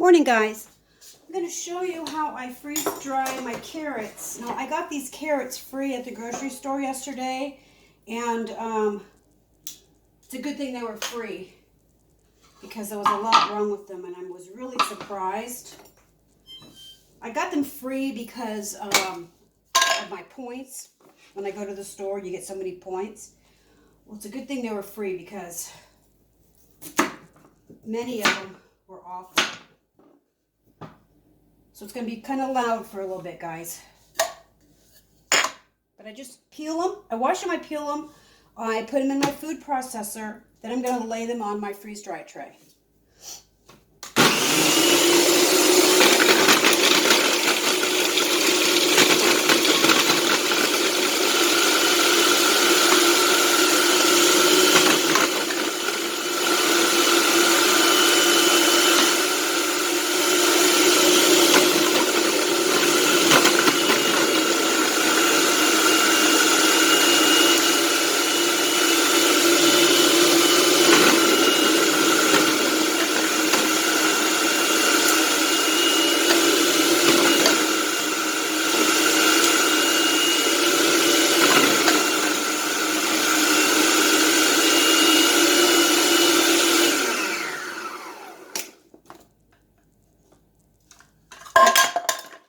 Morning, guys. I'm going to show you how I freeze dry my carrots. Now, I got these carrots free at the grocery store yesterday, and it's a good thing they were free because there was a lot wrong with them, and I was really surprised. I got them free because of my points. When I go to the store, you get so many points. Well, it's a good thing they were free because many of them were awful. So it's going to be kind of loud for a little bit, guys. But I just peel them. I wash them, I peel them. I put them in my food processor. Then I'm going to lay them on my freeze-dry tray.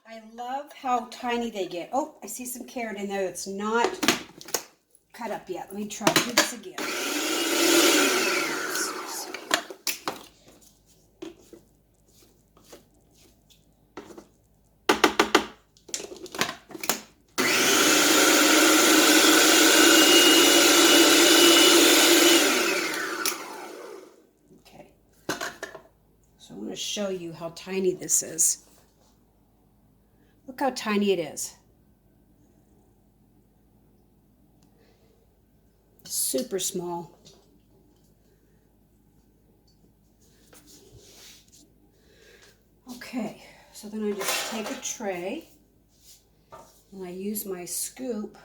I love how tiny they get. Oh, I see some carrot in there that's not cut up yet. Let me try to do this again. Okay. So I want to show you how tiny this is. Look how tiny it is. Super small. Okay, so then I just take a tray and I use my scoop .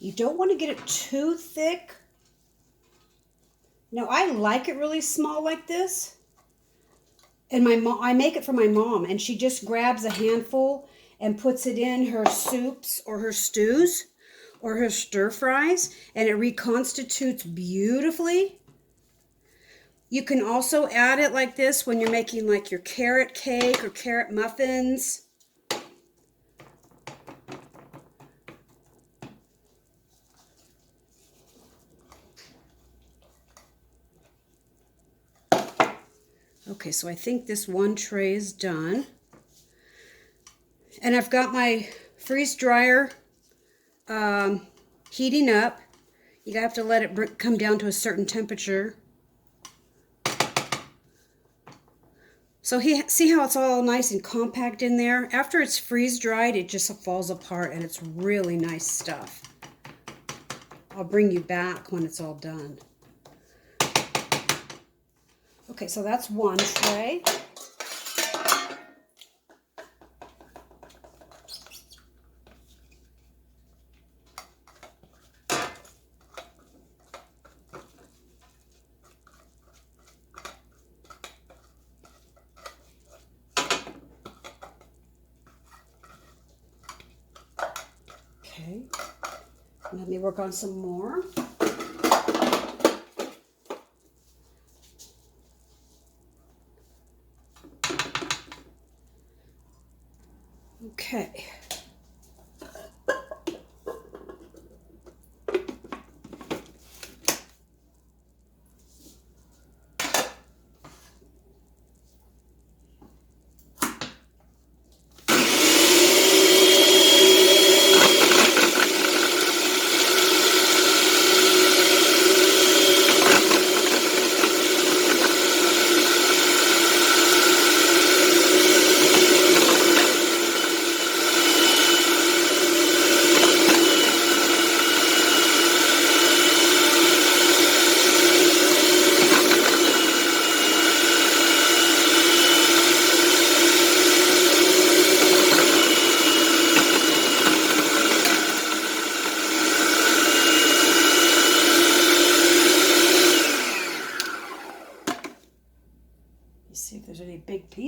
You don't want to get it too thick. No, I like it really small like this. And I make it for my mom, and she just grabs a handful and puts it in her soups or her stews or her stir fries, and it reconstitutes beautifully. You can also add it like this when you're making like your carrot cake or carrot muffins. Okay, so I think this one tray is done. And I've got my freeze dryer heating up. You have to let it come down to a certain temperature. So see how it's all nice and compact in there? After it's freeze dried, it just falls apart, and it's really nice stuff. I'll bring you back when it's all done. Okay, so that's one tray. Okay, let me work on some more. Okay.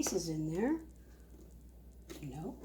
pieces in there. Nope.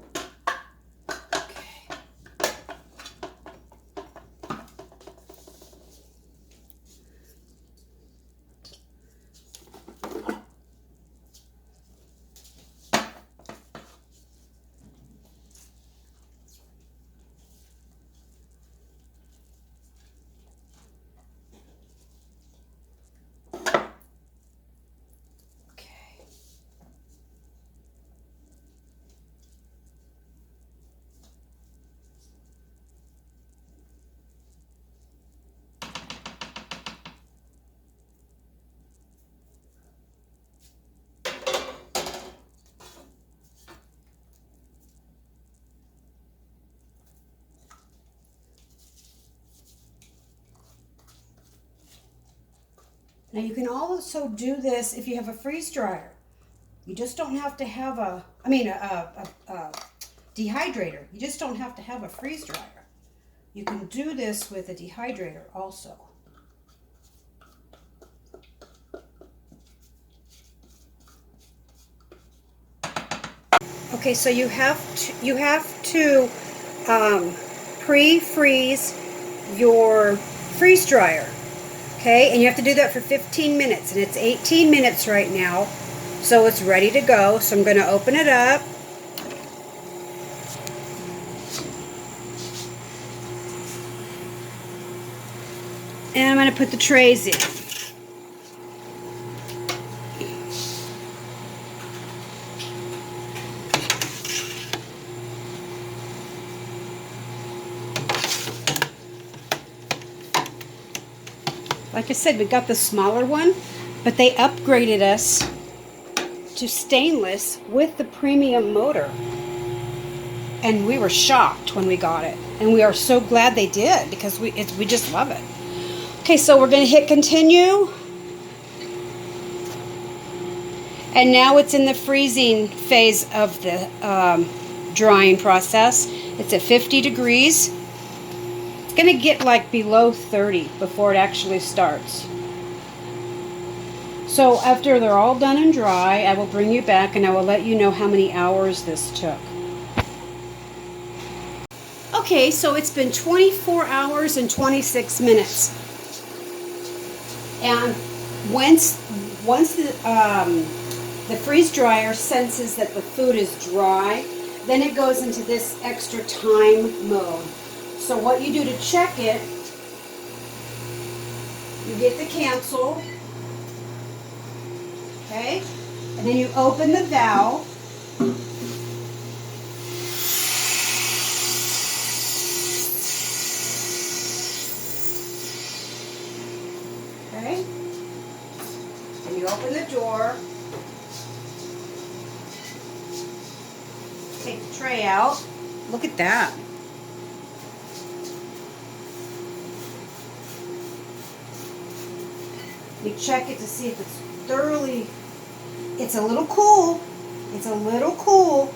Now you can also do this if you have a freeze dryer. You just don't have to have a dehydrator. You just don't have to have a freeze dryer. You can do this with a dehydrator also. Okay, so you have to pre-freeze your freeze dryer. Okay, and you have to do that for 15 minutes, and it's 18 minutes right now, so it's ready to go. So I'm going to open it up. And I'm going to put the trays in. Like I said, we got the smaller one, but they upgraded us to stainless with the premium motor. And we were shocked when we got it. And we are so glad they did, because we just love it. Okay, so we're going to hit continue. And now it's in the freezing phase of the drying process. It's at 50 degrees. It's going to get like below 30 before it actually starts. So after they're all done and dry, I will bring you back and I will let you know how many hours this took. Okay, so it's been 24 hours and 26 minutes. And once the freeze dryer senses that the food is dry, then it goes into this extra time mode. So what you do to check it, you get the cancel, okay, and then you open the valve. Okay, and you open the door, take the tray out. Look at that. You check it to see if it's thoroughly, it's a little cool. It's a little cool.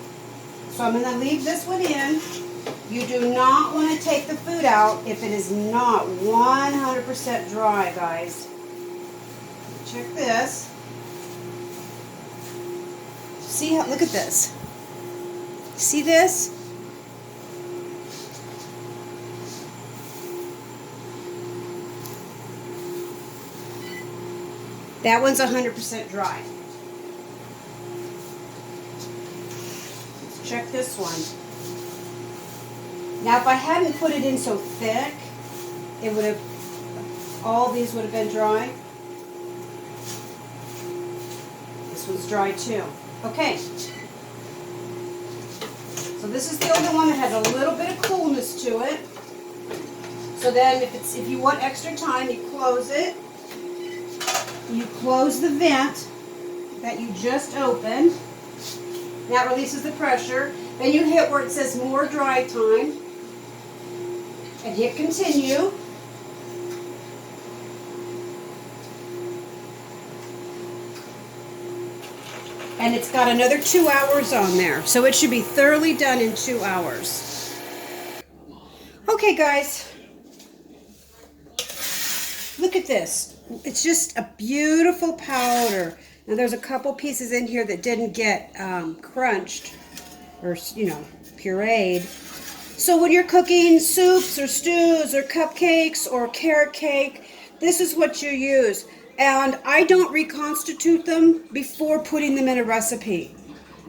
So I'm going to leave this one in. You do not want to take the food out if it is not 100% dry, guys. Check this. See how, look at this. See this? That one's 100% dry. Let's check this one. Now, if I hadn't put it in so thick, it would have, all these would have been dry. This one's dry too. Okay. So this is the only one that has a little bit of coolness to it. So then if you want extra time, you close it. You close the vent that you just opened. That releases the pressure. Then you hit where it says more dry time and hit continue. And it's got another 2 hours on there. So it should be thoroughly done in 2 hours. Okay, guys. Look at this. It's just a beautiful powder. Now there's a couple pieces in here that didn't get crunched or, you know, pureed. So when you're cooking soups or stews or cupcakes or carrot cake, this is what you use. And I don't reconstitute them before putting them in a recipe.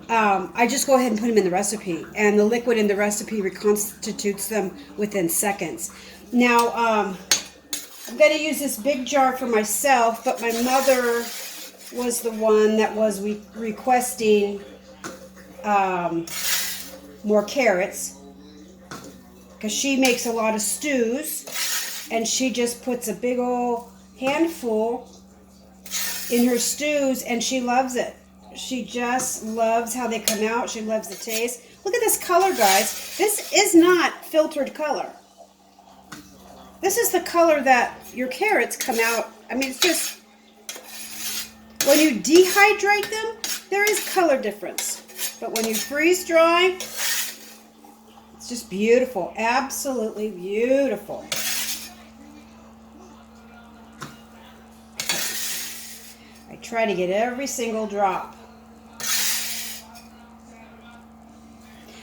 I just go ahead and put them in the recipe, and the liquid in the recipe reconstitutes them within seconds. Now, I'm going to use this big jar for myself, but my mother was the one that was requesting more carrots, because she makes a lot of stews, and she just puts a big old handful in her stews, and she loves it. She just loves how they come out. She loves the taste. Look at this color, guys. This is not filtered color. This is the color that your carrots come out. I mean, it's just, when you dehydrate them, there is color difference. But when you freeze dry, it's just beautiful. Absolutely beautiful. I try to get every single drop.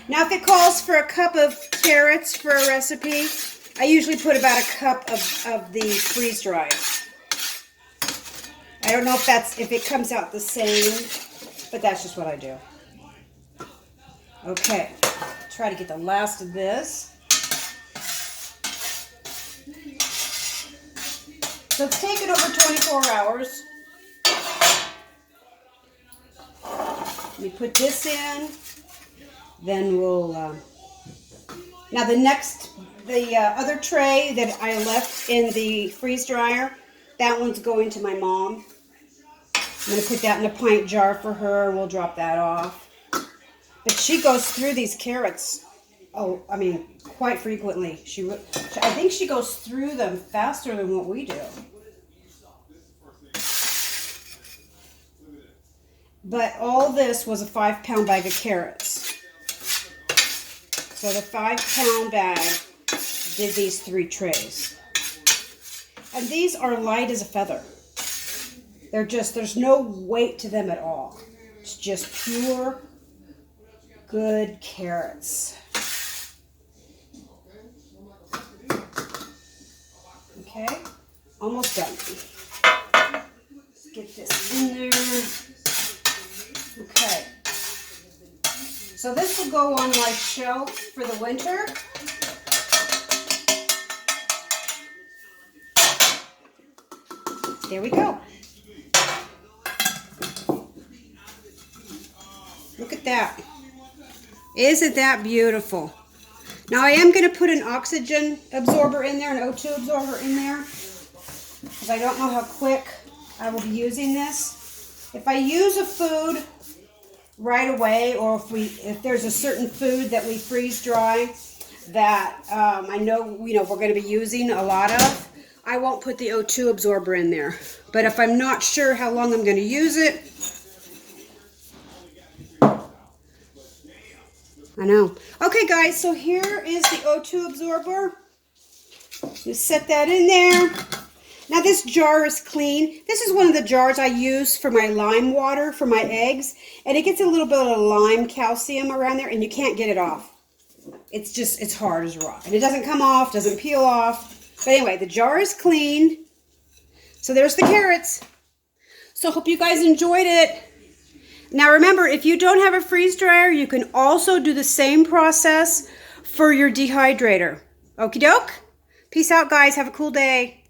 Now, if it calls for a cup of carrots for a recipe, I usually put about a cup of the freeze-dried. I don't know if it comes out the same, but that's just what I do. Okay, try to get the last of this. So it's taken over 24 hours. Let me put this in. Then we'll, now the other tray that I left in the freeze dryer, that one's going to my mom. I'm going to put that in a pint jar for her, and we'll drop that off. But she goes through these carrots, quite frequently. I think she goes through them faster than what we do. But all this was a 5-pound bag of carrots. So the 5-pound bag did these 3 trays. And these are light as a feather. There's no weight to them at all. It's just pure, good carrots. Okay, almost done. Let's get this in there. Okay. So this will go on my shelf for the winter. There we go. Look at that. Isn't that beautiful? Now I am going to put an oxygen absorber in there, an O2 absorber in there, because I don't know how quick I will be using this. If I use a food right away, or if there's a certain food that we freeze dry that I know we're going to be using a lot of, I won't put the O2 absorber in there. But if I'm not sure how long I'm going to use it, I know. Okay, guys, so here is the O2 absorber. You set that in there. Now this jar is clean. This is one of the jars I use for my lime water for my eggs, and it gets a little bit of lime calcium around there, and you can't get it off. It's hard as a rock, and it doesn't come off, doesn't peel off. But anyway, the jar is clean. So there's the carrots. So hope you guys enjoyed it. Now remember, if you don't have a freeze dryer, you can also do the same process for your dehydrator. Okie doke. Peace out, guys. Have a cool day.